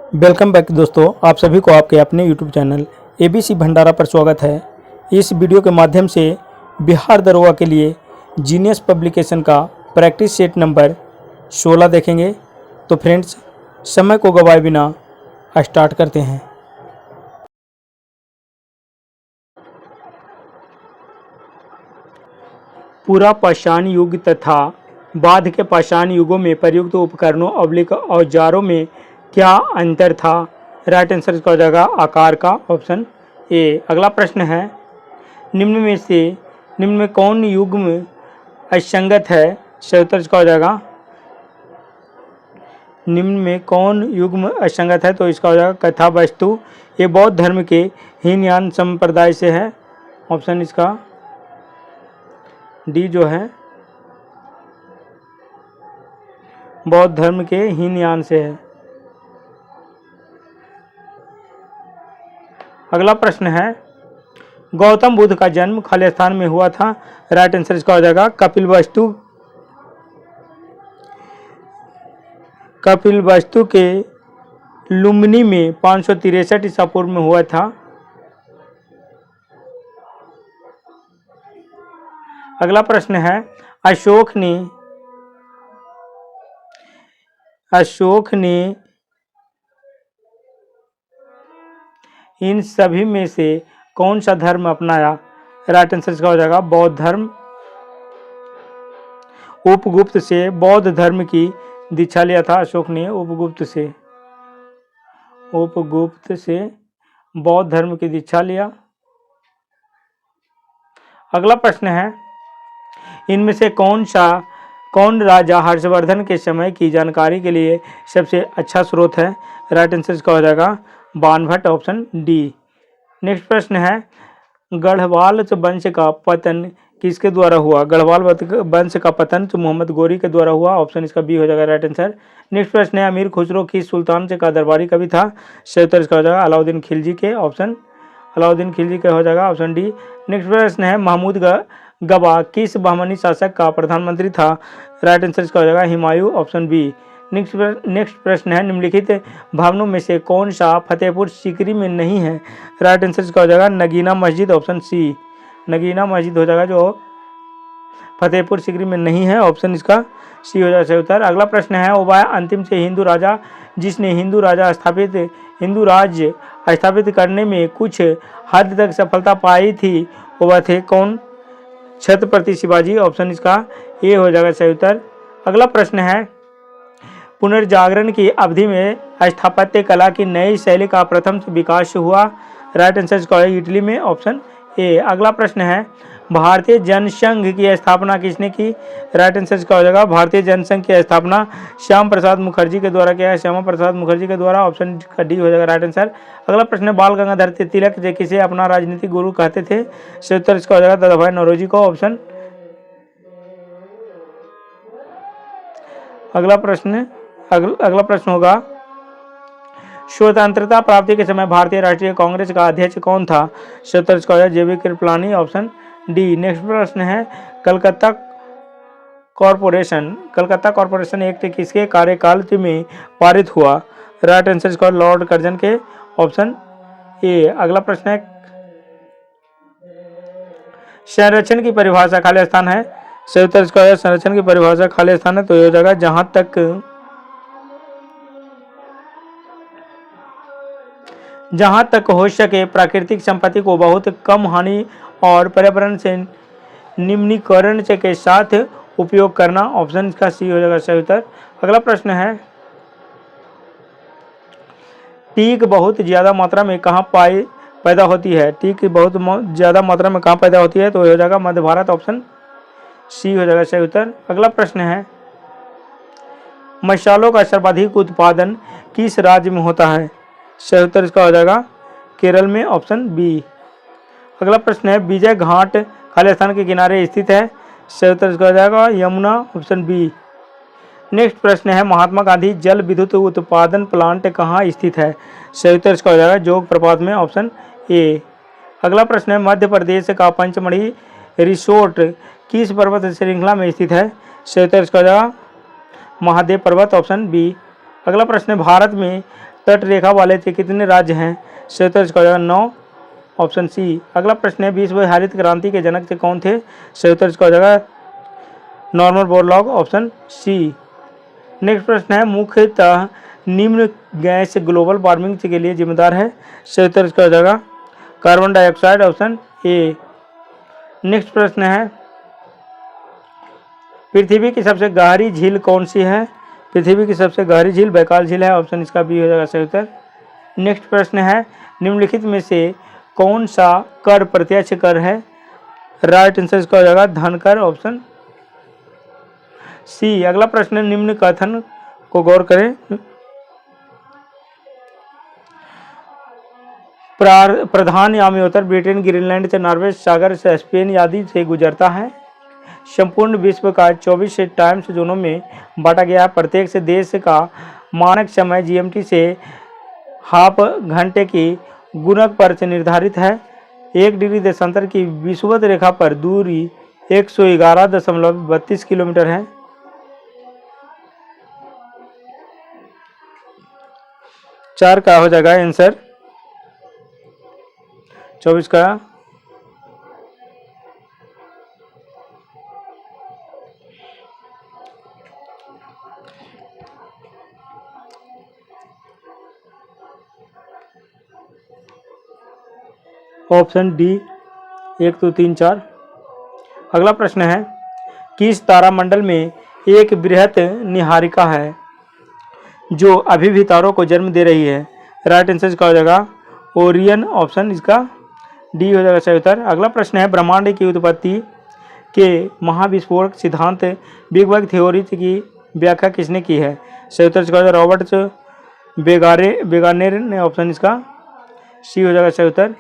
Welcome back दोस्तों, आप सभी को आपके अपने यूट्यूब चैनल एबीसी भंडारा पर स्वागत है। इस वीडियो के माध्यम से बिहार दरोगा के लिए जीनियस पब्लिकेशन का प्रैक्टिस सेट नंबर 16 देखेंगे। तो फ्रेंड्स, समय को गवाए बिना स्टार्ट करते हैं। पूरा पाषाण युग तथा बाद के पाषाण युगों में प्रयुक्त उपकरणों औजारों में क्या अंतर था? राइट आंसर इसका हो जाएगा आकार का, ऑप्शन ए। अगला प्रश्न है, निम्न में कौन युग्म असंगत है? सही उत्तर इसका हो जाएगा, निम्न में कौन युग्म असंगत है? तो इसका हो जाएगा कथा वस्तु। ये बौद्ध धर्म के हीनयान संप्रदाय से है, ऑप्शन इसका डी जो है बौद्ध धर्म के हीनयान से है। अगला प्रश्न है, गौतम बुद्ध का जन्म खालिस्तान में हुआ था? राइट आंसर इसका हो जाएगा कपिलवस्तु के लुम्बिनी में 563 ईसा पूर्व में हुआ था। अगला प्रश्न है, अशोक ने इन सभी में से कौन सा धर्म अपनाया? राइट आंसर इसका हो जाएगा बौद्ध धर्म। उपगुप्त से बौद्ध धर्म की दीक्षा लिया था अशोक ने। उपगुप्त से बौद्ध धर्म की दीक्षा लिया। अगला प्रश्न है, इनमें से कौन राजा हर्षवर्धन के समय की जानकारी के लिए सबसे अच्छा स्रोत है? राइट आंसर इसका हो जाएगा बाणभट्ट, ऑप्शन डी। नेक्स्ट प्रश्न है, गढ़वाल वंश का पतन किसके द्वारा हुआ? गढ़वाल वंश का पतन तो मोहम्मद गोरी के द्वारा हुआ, ऑप्शन इसका बी हो जाएगा राइट आंसर। नेक्स्ट प्रश्न है, अमीर खुसरो किस सुल्तान से का दरबारी कवि था? सही उत्तर इसका हो जाएगा अलाउद्दीन खिलजी के, अलाउद्दीन खिलजी का हो जाएगा ऑप्शन डी। नेक्स्ट प्रश्न है, महमूद गबा किस बहमनी शासक का प्रधानमंत्री था? राइट आंसर इसका हो जाएगा हुमायूं, ऑप्शन बी। नेक्स्ट प्रश्न है, निम्नलिखित भवनों में से कौन सा फतेहपुर सीकरी में नहीं है? राइट आंसर इसका हो जाएगा नगीना मस्जिद, ऑप्शन सी। नगीना मस्जिद हो जाएगा जो फतेहपुर सीकरी में नहीं है, ऑप्शन इसका सी हो जाएगा सही उत्तर। अगला प्रश्न है, ओबाया अंतिम से हिंदू राजा जिसने हिंदू राज्य स्थापित करने में कुछ हद तक सफलता पाई थी, वह थे कौन? छत्रपति शिवाजी, ऑप्शन इसका ए हो जाएगा सही उत्तर। अगला प्रश्न है, पुनर्जागरण की अवधि में स्थापत्य कला की नई शैली का प्रथम विकास हुआ? राइट आंसर इसका है इटली में, ऑप्शन ए। अगला प्रश्न है, भारतीय जनसंघ की स्थापना किसने की? राइट आंसर इसका हो जाएगा भारतीय जनसंघ की स्थापना श्यामा प्रसाद मुखर्जी के द्वारा किया है, श्यामा प्रसाद मुखर्जी के द्वारा, ऑप्शन का डी हो जाएगा राइट आंसर। अगला प्रश्न है, बाल गंगाधर तिलक किसे अपना राजनीतिक गुरु कहते थे? सही उत्तर इसका हो जाएगा दादाभाई नौरोजी को, ऑप्शन। अगला प्रश्न होगा, स्वतंत्रता प्राप्ति के समय भारतीय राष्ट्रीय कांग्रेस का अध्यक्ष कौन था? सही उत्तर इसका हो जाएगा जेबी कृपलानी, ऑप्शन डी। नेक्स्ट प्रश्न है, कलकत्ता कॉरपोरेशन एक्ट किसके कार्यकाल में पारित हुआ? राइट आंसर इसका लॉर्ड कर्जन के, ऑप्शन ए। अगला प्रश्न है, संरक्षण की परिभाषा खालिस्तान है? सही उत्तर इसका है संरक्षण की परिभाषा खालिस्तान है, तो ये हो जाएगा जहां तक हो सके प्राकृतिक संपत्ति को बहुत कम हानि और पर्यावरण से निम्नीकरण के साथ उपयोग करना, ऑप्शन इसका सी हो जाएगा सही उत्तर। अगला प्रश्न है, टीक बहुत ज्यादा मात्रा में कहाँ पैदा होती है? टीक बहुत ज्यादा मात्रा में कहाँ पैदा होती है? तो हो जाएगा मध्य भारत, ऑप्शन सी हो जाएगा सही उत्तर। अगला प्रश्न है, मसालों का सर्वाधिक उत्पादन किस राज्य में होता है? सही उत्तर इसका हो जाएगा केरल में, ऑप्शन बी। अगला प्रश्न है, विजय घाट खालिस्तान के किनारे स्थित है? सही उत्तर इसका हो जाएगा यमुना, ऑप्शन बी। नेक्स्ट प्रश्न है, महात्मा गांधी जल विद्युत उत्पादन प्लांट कहाँ स्थित है? सही उत्तर इसका हो जाएगा जोग प्रपात में, ऑप्शन ए। अगला प्रश्न है, मध्य प्रदेश का पंचमढ़ी रिसोर्ट किस पर्वत श्रृंखला में स्थित है? सही उत्तर इसका हो जाएगा महादेव पर्वत, ऑप्शन बी। अगला प्रश्न है, भारत में तट रेखा वाले थे कितने राज्य हैं? सही इसका हो जाएगा 9, ऑप्शन सी। अगला प्रश्न है विश्व हरित क्रांति के जनक थे कौन थे? सही उत्तर इसका हो जाएगा Norman Borlaug, option C. Next प्रश्न है मुख्यतः निम्न गैस ग्लोबल वार्मिंग के लिए जिम्मेदार है? सही उत्तर इसका हो जाएगा carbon dioxide, option A. Next प्रश्न है पृथ्वी की सबसे गहरी झील कौन सी है? पृथ्वी की सबसे गहरी झील बैकाल झील है, ऑप्शन इसका बी हो जाएगा सही उत्तर। नेक्स्ट प्रश्न है निम्नलिखित में से कौन सा कर प्रत्यक्ष कर है? राइट आंसर इसका हो जाएगा धन कर, ऑप्शन सी। अगला प्रश्न निम्न कथन को गौर करें। प्रधान यामी उत्तर ब्रिटेन, ग्रीनलैंड से नॉर्वे सागर से स्पेन आदि से गुजरता है। संपूर्ण विश्व का 24 टाइम जोनों में बांटा गया है। प्रत्येक से देश का मानक समय जीएमटी से हाफ घंटे की गुणक पर से निर्धारित है। 1 डिग्री देशांतर की विषुवत रेखा पर दूरी 111.32 किलोमीटर है। चार का हो जाएगा आंसर 24 का। Option D 1 2 3 4। अगला प्रश्न है किस तारामंडल में एक बृहत निहारिका है जो अभी भी तारों को जन्म दे रही है? राइट आंसर इसका हो जाएगा ओरियन, ऑप्शन इसका डी हो जाएगा सही उत्तर। अगला प्रश्न है ब्रह्मांड की उत्पत्ति के महाविस्फोट सिद्धांत बिग बैंग थ्योरी की व्याख्या किसने की है? सही उत्तर इसका हो जाएगा रॉबर्ट बेगानेर ने, ऑप्शन इसका सी हो जाएगा सही उत्तर।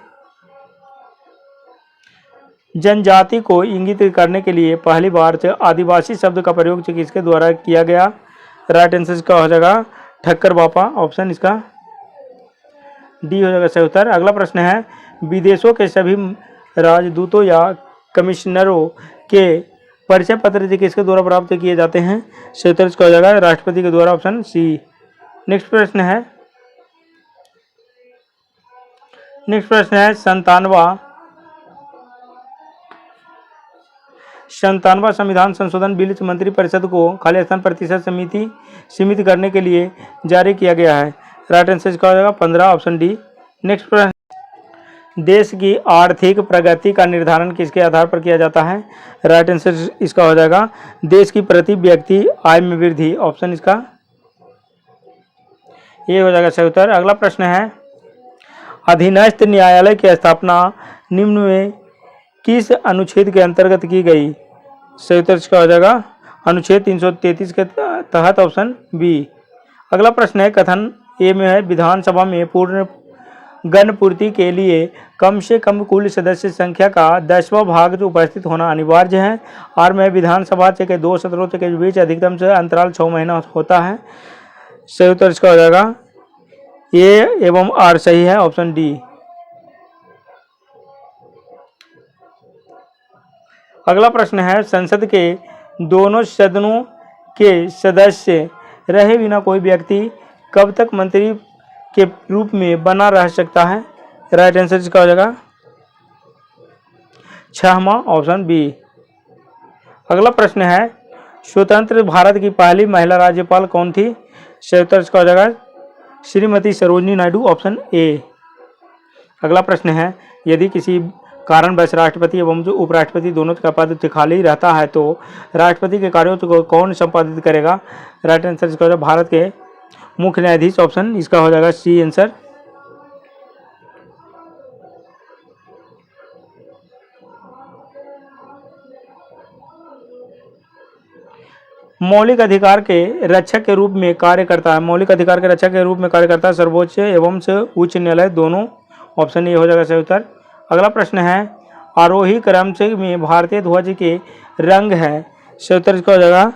जनजाति को इंगित करने के लिए पहली बार आदिवासी शब्द का प्रयोग किसके द्वारा किया गया? राइट आंसर इसका हो जाएगा ठक्कर बापा, ऑप्शन इसका डी हो जाएगा सही उत्तर। अगला प्रश्न है विदेशों के सभी राजदूतों या कमिश्नरों के परिचय पत्र किसके द्वारा प्राप्त किए जाते हैं? सही उत्तर इसका हो जाएगा राष्ट्रपति के द्वारा, ऑप्शन सी। नेक्स्ट प्रश्न है संतानवा संविधान संशोधन बिल मंत्रिपरिषद को खाली स्थान प्रतिशत सीमित करने के लिए जारी किया गया है। राइट आंसर इसका हो जाएगा 15, ऑप्शन डी। नेक्स्ट प्रश्न देश की आर्थिक प्रगति का निर्धारण किसके आधार पर किया जाता है? राइट आंसर इसका हो जाएगा देश की प्रति व्यक्ति आय में वृद्धि, ऑप्शन इसका ये हो जाएगा सही उत्तर। अगला प्रश्न है अधीनस्थ न्यायालय की स्थापना निम्न में किस अनुच्छेद के अंतर्गत की गई? सही उत्तर इसका हो जाएगा अनुच्छेद 333 के तहत, ऑप्शन बी। अगला प्रश्न है कथन ए में है विधानसभा में पूर्ण गणपूर्ति के लिए कम से कम कुल सदस्य संख्या का 10वां भाग उपस्थित होना अनिवार्य है। आर में विधानसभा के 2 सत्रों के बीच अधिकतम से अंतराल 6 महीना होता है। सही उत्तर इसका हो जाएगा ए एवं आर सही है, ऑप्शन डी। अगला प्रश्न है संसद के दोनों सदनों के सदस्य रहे बिना कोई व्यक्ति कब तक मंत्री के रूप में बना रह सकता है? राइट आंसर इसका हो जाएगा 6 माह, ऑप्शन बी। अगला प्रश्न है स्वतंत्र भारत की पहली महिला राज्यपाल कौन थी? सही उत्तर इसका हो जाएगा श्रीमती सरोजिनी नायडू, ऑप्शन ए। अगला प्रश्न है यदि किसी कारणवश राष्ट्रपति एवं जो उपराष्ट्रपति दोनों का पद खाली रहता है तो राष्ट्रपति के कार्यों को कौन संपादित करेगा? राइट आंसर इसका हो जाएगा भारत के मुख्य न्यायाधीश, ऑप्शन इसका हो जाएगा सी आंसर। मौलिक अधिकार के रक्षक के रूप में कार्य करता है। मौलिक अधिकार के रक्षक के रूप में कार्य करता है सर्वोच्च एवं उच्च न्यायालय दोनों, ऑप्शन ए हो जाएगा सही उत्तर। अगला प्रश्न है आरोही क्रम से में भारतीय ध्वज के रंग है। सही उत्तर इसका हो जाएगा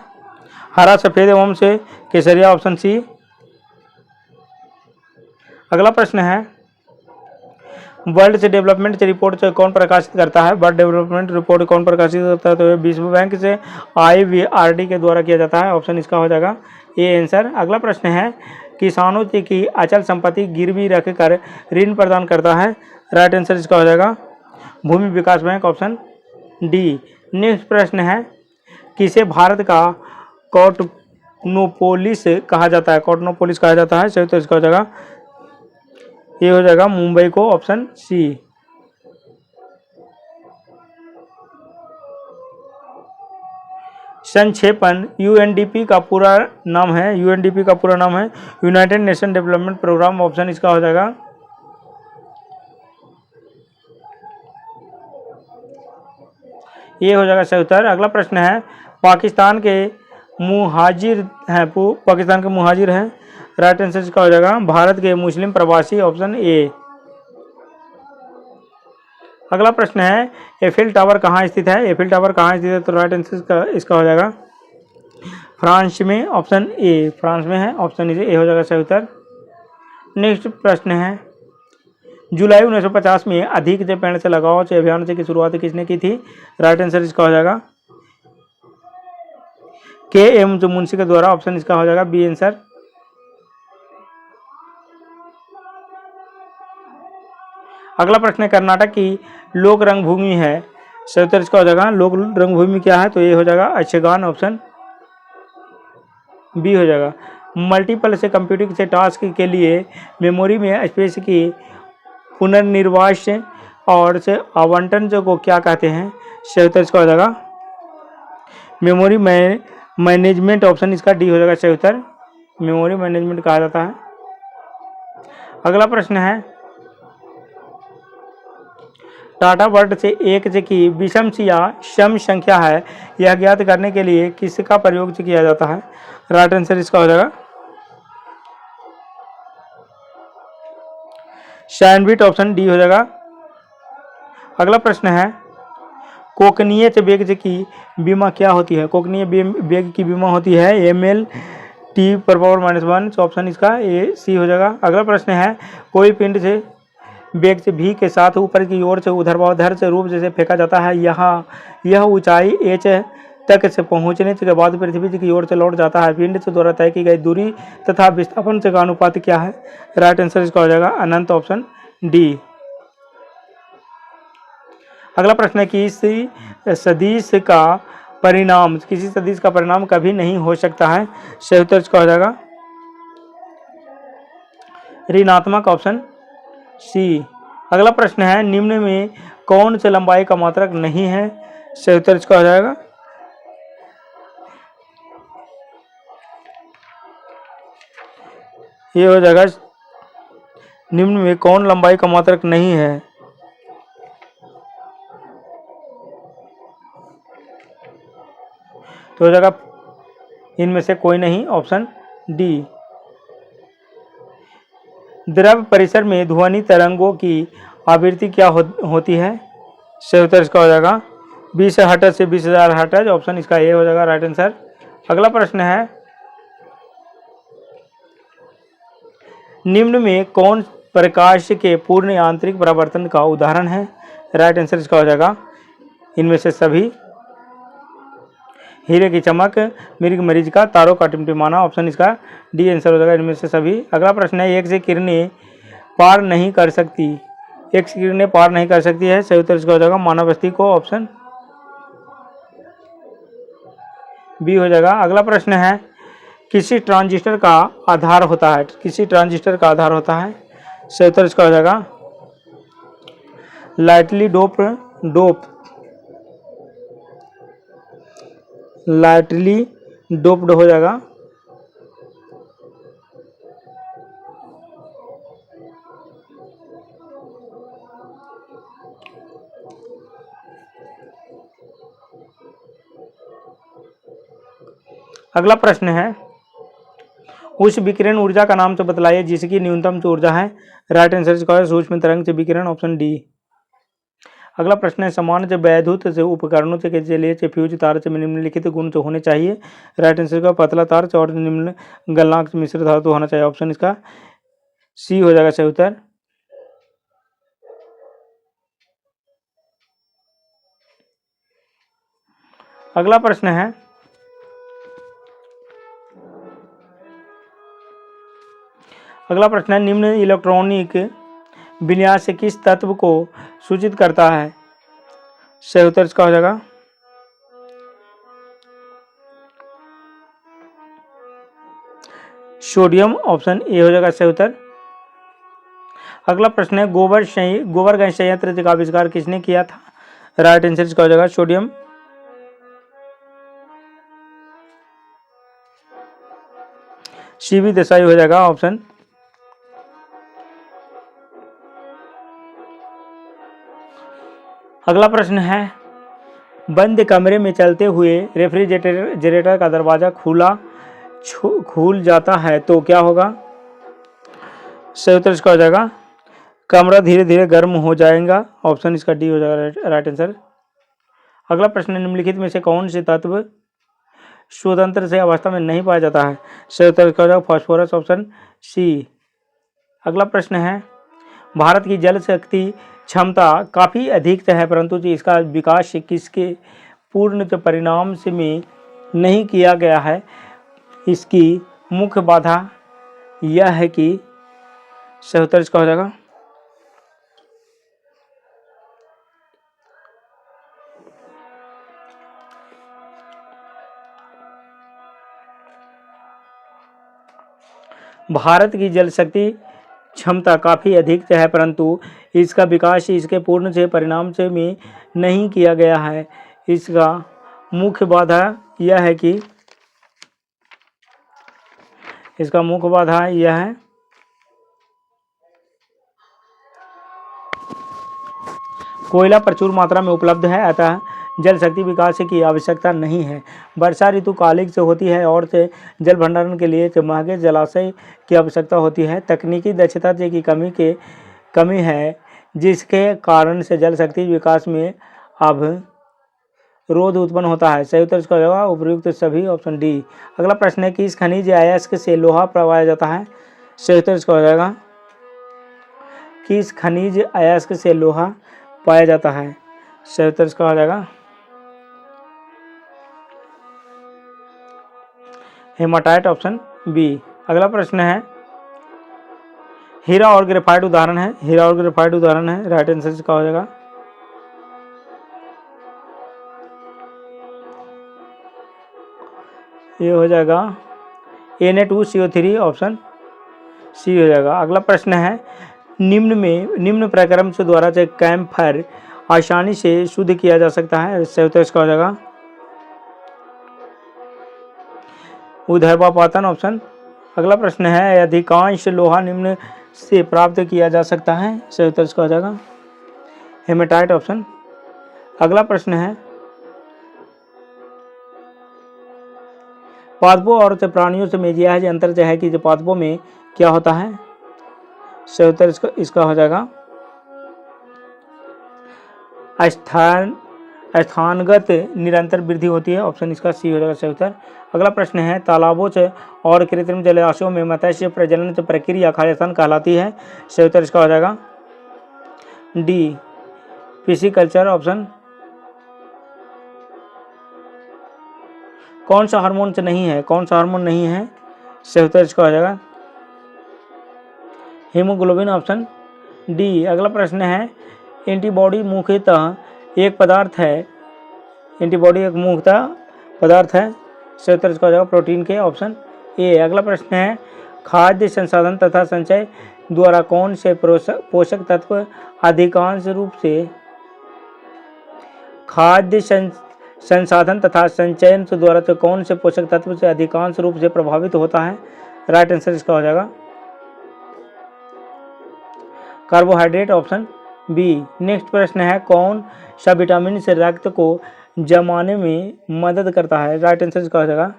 हरा, सफेद एवं से केसरिया, ऑप्शन सी। अगला प्रश्न है वर्ल्ड से डेवलपमेंट से रिपोर्ट से कौन प्रकाशित करता है? वर्ल्ड डेवलपमेंट रिपोर्ट कौन प्रकाशित करता है? तो विश्व बैंक से IVRD के द्वारा किया जाता है, ऑप्शन इसका हो जाएगा ए आंसर। अगला प्रश्न है किसानों की अचल संपत्ति गिरवी रखकर ऋण प्रदान करता है? राइट आंसर इसका हो जाएगा भूमि विकास बैंक, ऑप्शन डी। नेक्स्ट प्रश्न है, किसे भारत का कॉटनोपोलिस कहा जाता है? कॉटनोपोलिस कहा जाता है, सही तो इसका हो जाएगा ये हो जाएगा मुंबई को, ऑप्शन सी। संक्षेपण यूएनडीपी का पूरा नाम है, यूएनडीपी का पूरा नाम है United Nation Development Programme, option इसका हो जाएगा ये हो जाएगा सही उत्तर। अगला प्रश्न है, पाकिस्तान के मुहाजिर हैं, राइट आंसर इसका हो जाएगा भारत के मुस्लिम प्रवासी, ऑप्शन ए। अगला प्रश्न है, एफिल टावर कहाँ स्थित है? एफिल टावर कहाँ स्थित है? तो राइट आंसर इसका हो जाएगा फ्रांस में, ऑप्शन ए, फ्रांस में है, ऑप्शन ए हो जाएगा सही उत्तर। नेक्स्ट प्रश्न है, जुलाई 1950 में अधिक से पेड़ से लगाओ से अभियान से की शुरुआत किसने की थी? राइट आंसर इसका हो जाएगा के मुंशी के द्वारा, ऑप्शन इसका हो जाएगा बी आंसर। अगला प्रश्न है, कर्नाटक की लोक रंगभूमि है, सही उत्तर इसका हो जाएगा लोक रंगभूमि क्या है? तो ये हो जाएगा यक्षगान, ऑप्शन बी हो जाएगा। मल्टीपल से कंप्यूटिंग से टास्क के लिए मेमोरी में स्पेस की पुनर्निर्वास और से आवंटन को क्या कहते हैं? सही उत्तर इसका हो जाएगा मेमोरी मैनेजमेंट, ऑप्शन इसका डी हो जाएगा सही उत्तर, मेमोरी मैनेजमेंट कहा जाता है। अगला प्रश्न है, टाटा वर्ड से एक की विषम या सम संख्या है, यह ज्ञात करने के लिए किसका प्रयोग किया जाता है? राइट आंसर इसका हो जाएगा सैंडविच, ऑप्शन डी हो जाएगा। अगला प्रश्न है, कोकनीय वेग की बीमा क्या होती है? कोकनीय वेग की बीमा होती है ML T⁻⁻1, ऑप्शन इसका ए सी हो जाएगा। अगला प्रश्न है, कोई पिंड से वेग से भी के साथ ऊपर की ओर से ऊर्ध्वाधर से रूप जैसे फेंका जाता है, यह ऊंचाई h तक से पहुंचने के बाद पृथ्वी की ओर से लौट जाता है, पिंड से द्वारा तय की गई दूरी तथा विस्थापन से का अनुपात क्या है? राइट आंसर इसका हो जाएगा अनंत, ऑप्शन डी। अगला प्रश्न है, किसी सदिश का परिणाम कभी नहीं हो सकता है, सही उत्तर इसका हो जाएगा ऋणात्मक, ऑप्शन सी। अगला प्रश्न है, निम्न में कौन से लंबाई का मात्रक नहीं है? सही उत्तर इसका हो जाएगा ये हो जाएगा निम्न में कौन लंबाई का मात्रक नहीं है? तो हो जाएगा इनमें से कोई नहीं, ऑप्शन डी। द्रव परिसर में ध्वनि तरंगों की आवृत्ति क्या होती है? सही उत्तर इसका हो जाएगा 20 हर्ट्ज से 20,000 हर्ट्ज, ऑप्शन इसका ए हो जाएगा राइट आंसर। अगला प्रश्न है, निम्न में कौन प्रकाश के पूर्ण आंतरिक परावर्तन का उदाहरण है? राइट आंसर इसका हो जाएगा इनमें से सभी, हीरे की चमक, मिर्ग मरीज का, तारों का टिमटिमाना, ऑप्शन इसका डी आंसर हो जाएगा इनमें से सभी। अगला प्रश्न है, एक से किरणें पार नहीं कर सकती है, सही उत्तर इसका हो जाएगा मानव अस्थि को, ऑप्शन बी हो जाएगा। अगला प्रश्न है, किसी ट्रांजिस्टर का आधार होता है, सही उत्तर इसका हो जाएगा लाइटली डोप्ड हो जाएगा। अगला प्रश्न है, उस विकिरण ऊर्जा का नाम तो बतलाइए जिसकी न्यूनतम ऊर्जा है? राइट आंसर इसका है सूक्ष्म तरंग से विकिरण, ऑप्शन डी। अगला प्रश्न है, समान से वैद्युत से उपकरणों से जलीय से फ्यूज तार से निम्नलिखित गुण तो होने चाहिए? राइट आंसर का पतला तार और निम्न गलनांक मिश्र धातु होना चाहिए, ऑप्शन इसका सी हो जाएगा सही उत्तर। अगला प्रश्न है, अगला प्रश्न है, निम्न इलेक्ट्रॉनिक विन्यास से किस तत्व को सूचित करता है? सही उत्तर इसका हो जाएगा सोडियम, ऑप्शन ए हो जाएगा सही उत्तर। अगला प्रश्न है, गोबर गैस संयंत्र का आविष्कार किसने किया था? राइट आंसर इसका हो जाएगा सोडियम। सीवी देसाई हो जाएगा ऑप्शन। अगला प्रश्न है, बंद कमरे में चलते हुए रेफ्रिजरेटर का दरवाजा खुल जाता है तो क्या होगा? सही उत्तर इसका हो जाएगा कमरा धीरे धीरे गर्म हो जाएगा, ऑप्शन इसका डी हो जाएगा राइट आंसर। अगला प्रश्न, निम्नलिखित में से कौन से तत्व स्वतंत्र से अवस्था में नहीं पाया जाता है? सही उत्तर इसका हो जाएगा फास्फोरस, ऑप्शन सी। अगला प्रश्न है, भारत की जल शक्ति क्षमता काफ़ी अधिक है परंतु इसका विकास किसके पूर्ण परिणाम से में नहीं किया गया है? इसकी मुख्य बाधा यह है कि सही उत्तर इसका हो जाएगा भारत की जल शक्ति क्षमता काफ़ी अधिक है परंतु इसका विकास इसके पूर्ण से परिणाम से में नहीं किया गया है। इसका मुख्य बाधा यह है कि कोयला प्रचुर मात्रा में उपलब्ध है अतः जल शक्ति विकास की आवश्यकता नहीं है। वर्षा ऋतु कालिक से होती है और से जल भंडारण के लिए महंगे जलाशय की आवश्यकता होती है। तकनीकी दक्षता की कमी है जिसके कारण से जल शक्ति विकास में अवरोध उत्पन्न होता है। सही उत्तर इसका होगा उपयुक्त सभी, ऑप्शन डी। अगला प्रश्न है, किस खनिज अयस्क से लोहा पाया जाता है? सही उत्तर इसका हो जाएगा किस खनिज अयस्क से लोहा पाया जाता है? सही उत्तर इसका हो जाएगा हेमाटाइट, ऑप्शन बी। अगला प्रश्न है, हीरा और ग्रेफाइट उदाहरण है। राइट आंसर इसका हो जाएगा ये हो जाएगा Na2CO3, ऑप्शन सी हो जाएगा। अगला प्रश्न है, निम्न प्रक्रम से द्वारा से कैम्फर आसानी से शुद्ध किया जा सकता है? सही उत्तर इसका हो जाएगा उदयपातन, ऑप्शन। अगला प्रश्न है, अधिकांश लोहा निम्न से प्राप्त किया जा सकता है? सही उत्तर इसका हो जाएगा हेमेटाइट, ऑप्शन। अगला प्रश्न है, पादपों और प्राणियों से में यह अंतर है कि पादपों में क्या होता है? सही उत्तर इसका हो जाएगा स्थानगत निरंतर वृद्धि होती है, ऑप्शन इसका सी हो जाएगा सही उत्तर। अगला प्रश्न है, तालाबों से और कृत्रिम जलाशयों में मत्स्य प्रजनन प्रक्रिया खालिस्तान कहलाती है? सही उत्तर इसका हो जाएगा डी पिसिकल्चर, ऑप्शन। कौन सा हार्मोन नहीं है? सही उत्तर इसका हो जाएगा हीमोग्लोबिन, ऑप्शन डी। अगला प्रश्न है, एंटीबॉडी मुख्यतः एक पदार्थ है। सही उत्तर इसका हो जाएगा प्रोटीन के, ऑप्शन ए। अगला प्रश्न है, खाद्य संसाधन तथा संचय द्वारा कौन से पोषक तत्व अधिकांश रूप से खाद्य संसाधन तथा संचयन द्वारा तो कौन से पोषक तत्व से अधिकांश रूप से प्रभावित होता है? राइट आंसर इसका हो जाएगा कार्बोहाइड्रेट, ऑप्शन बी। नेक्स्ट प्रश्न है, कौन सा विटामिन से रक्त को जमाने में मदद करता है? राइट आंसर इसका हो जाएगा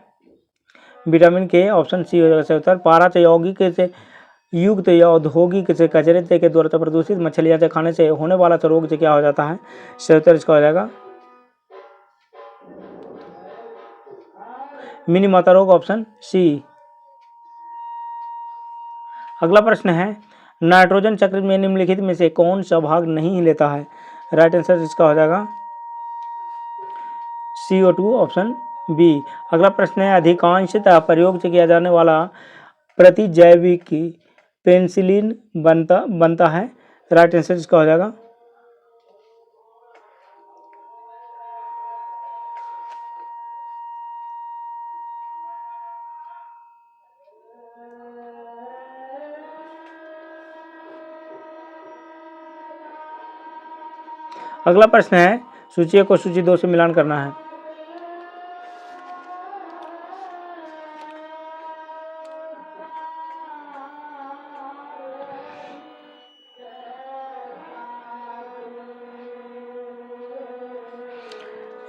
विटामिन के, ऑप्शन सी हो जाएगा सही उत्तर। पारा से यौगिक से युक्त या औद्योगिक से कचरे के द्वारा प्रदूषित मछलियां से खाने से होने वाला रोग से क्या हो जाता है? सही उत्तर इसका हो जाएगा मिनी माता रोग, ऑप्शन सी। अगला प्रश्न है, नाइट्रोजन चक्र में निम्नलिखित में से कौन सा भाग नहीं लेता है? राइट आंसर इसका हो जाएगा CO2, ऑप्शन बी। अगला प्रश्न है, अधिकांशतः प्रयोग से किया जाने वाला प्रतिजैविक पेनिसिलिन बनता है। राइट आंसर इसका हो जाएगा। अगला प्रश्न है, सूची 1 को सूची 2 से मिलान करना है।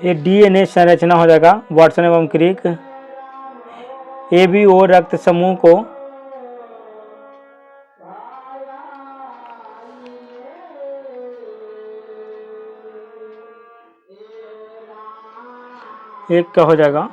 ये डीएनए संरचना हो जाएगा वाटसन एवं क्रिक। एबीओ रक्त समूह को एक का हो जाएगा।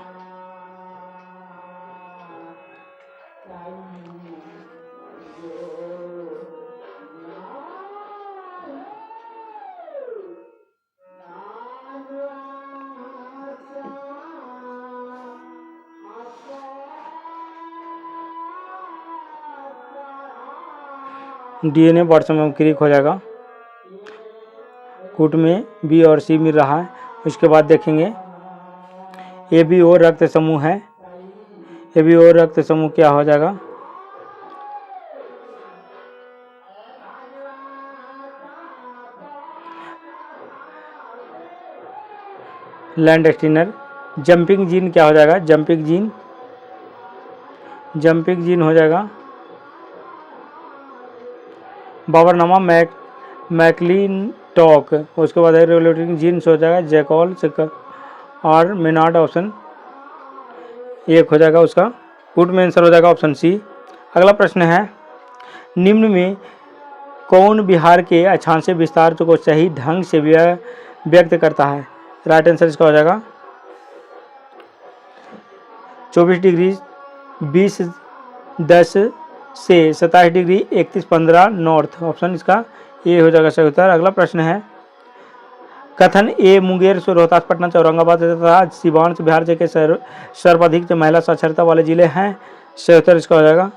डीएनए वाटसन एवं क्रिक हो जाएगा। कूट में बी और सी मिल रहा है। उसके बाद देखेंगे एबीओ रक्त समूह है। एबीओ रक्त समूह क्या हो जाएगा? लैंडस्टीनर। जंपिंग जीन क्या हो जाएगा? जंपिंग जीन हो जाएगा। बाबरनामा मैकलिनटॉक। उसके बाद रेगुलेटिंग जीन्स हो जाएगा जैकॉल और मेनार्ड। ऑप्शन एक हो जाएगा उसका। कूट में आंसर हो जाएगा ऑप्शन सी। अगला प्रश्न है, निम्न में कौन बिहार के अक्षांशीय विस्तार को सही ढंग से व्यक्त करता है? राइट आंसर इसका हो जाएगा 24 डिग्री 20 से 27 डिग्री 31-15 नॉर्थ। ऑप्शन इसका ए हो जाएगा सही उत्तर। अगला प्रश्न है, कथन ए मुंगेर से रोहतास पटना से औरंगाबाद तथा सिवान से बिहार के सर्वाधिक महिला साक्षरता वाले जिले हैं। सही उत्तर इसका हो जाएगा।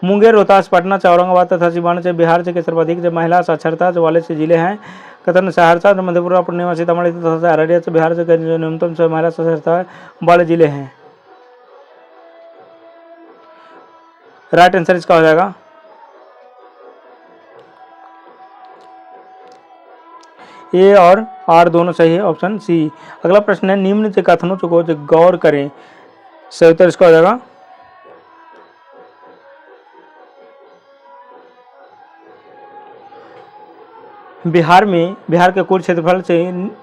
मुंगेर, रोहतास, पटना से औरंगाबाद तथा सिवान से बिहार के सर्वाधिक महिला साक्षरता वाले से जिले हैं। कथन सहरसा, मधेपुरा, पूर्णिया, सीतामढ़ी तथा अररिया से बिहार से न्यूनतम से महिला साक्षरता वाले जिले हैं। राइट आंसर इसका हो जाएगा ए और आर दोनों सही है। Option C. अगला प्रश्न है, निम्न से कथनों को गौर करें। सही उत्तर इसका हो जाएगा बिहार के कुल क्षेत्रफल से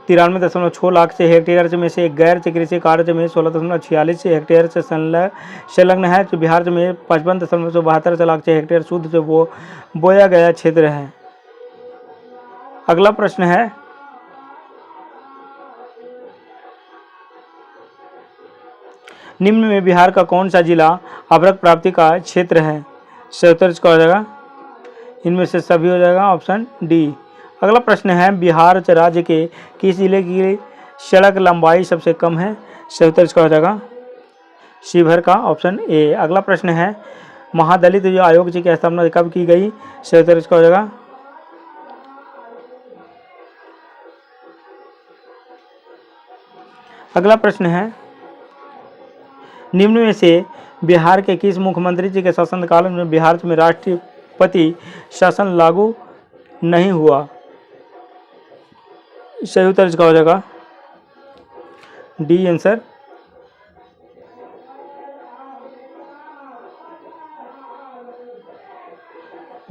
93.6 लाख से हेक्टेयर में से गैर कृषि कार्य में 16.46 हेक्टेयर से संलग्न है। तो बिहार में 55.72 लाख से हेक्टेयर शुद्ध से वो बोया गया क्षेत्र है। अगला प्रश्न है, निम्न में बिहार का कौन सा जिला अभ्रक प्राप्ति का क्षेत्र है? सही उत्तर इसका हो जाएगा, इनमें से सभी हो जाएगा। Option D. अगला प्रश्न है, बिहार राज्य के किस जिले की सड़क लंबाई सबसे कम है? सही उत्तर इसका हो जाएगा शिवहर का। Option A. अगला प्रश्न है, महादलित आयोग जी की स्थापना कब की गई? सही उत्तर इसका हो जाएगा अगला प्रश्न है, निम्न में से बिहार के किस मुख्यमंत्री जी के शासनकाल में बिहार में राष्ट्रपति शासन लागू नहीं हुआ? सही उत्तर इसका हो जाएगा डी आंसर।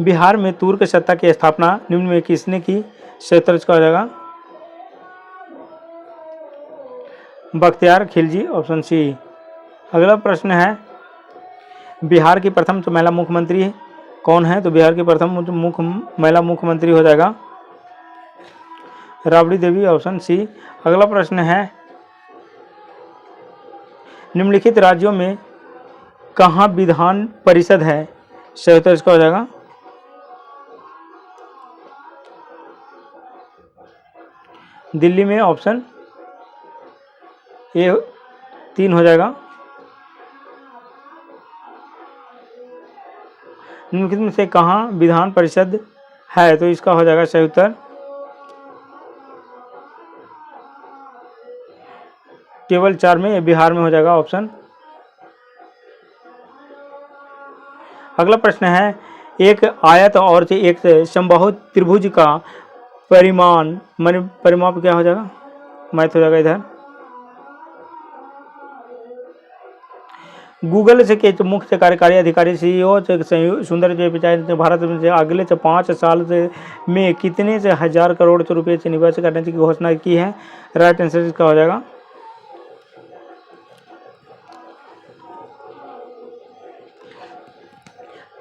बिहार में तुर्क सत्ता की स्थापना निम्न में किसने की? सही उत्तर इसका हो जाएगा बख्तियार खिलजी। Option C. अगला प्रश्न है, बिहार की प्रथम महिला मुख्यमंत्री कौन है? तो बिहार की प्रथम महिला मुख्यमंत्री हो जाएगा राबड़ी देवी। Option C. अगला प्रश्न है, निम्नलिखित राज्यों में कहाँ विधान परिषद है? सही उत्तर इसका हो जाएगा दिल्ली में। ऑप्शन ए 3 हो जाएगा। निम्नलिखित में से कहाँ विधान परिषद है, तो इसका हो जाएगा सही उत्तर टेबल 4 में, बिहार में हो जाएगा ऑप्शन। अगला प्रश्न है, एक आयत और एक समबाहु त्रिभुज का परिमाप क्या हो जाएगा, मैथ हो जाएगा इधर। गूगल से के मुख्य कार्यकारी अधिकारी सीईओ सुंदर पिचाई भारत में से अगले 5 साल में कितने से 1000 करोड़ रुपए से निवेश करने की घोषणा की है, राइट आंसर इसका हो जाएगा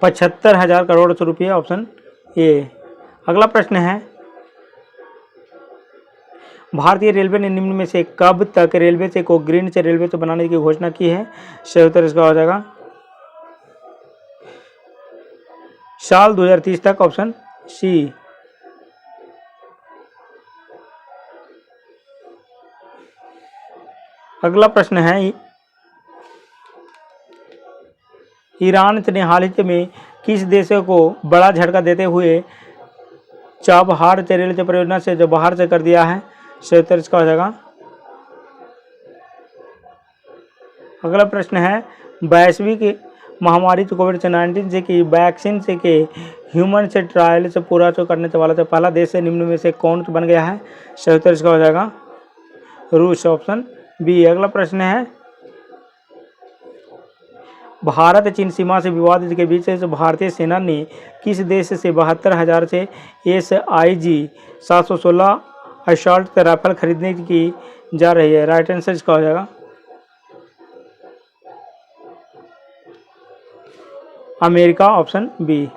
75,000 करोड़ रुपये, ऑप्शन ए। अगला प्रश्न है, भारतीय रेलवे ने निम्न में से कब तक रेलवे से को ग्रीन से रेलवे से बनाने की घोषणा की है, सही उत्तर इसका हो जाएगा साल 2030 तक, ऑप्शन सी। अगला प्रश्न है, ईरान ने हाल ही में किस देश को बड़ा झटका देते हुए चाबहार रेल परियोजना से जो बाहर से कर दिया है, सही उत्तर इसका हो जाएगा। अगला प्रश्न है, वैश्विक महामारी कोविड-19 से की वैक्सीन से के ह्यूमन से ट्रायल से पूरा करने वाला तो पहला देश से निम्न में से कौन बन गया है, सही उत्तर इसका हो जाएगा रूस, ऑप्शन बी। अगला प्रश्न है, भारत चीन सीमा से विवाद के बीच भारतीय सेना ने किस देश से 72,000 से SIG 716 असॉल्ट राइफल खरीदने की जा रही है, राइट आंसर इसका हो जाएगा अमेरिका, ऑप्शन बी।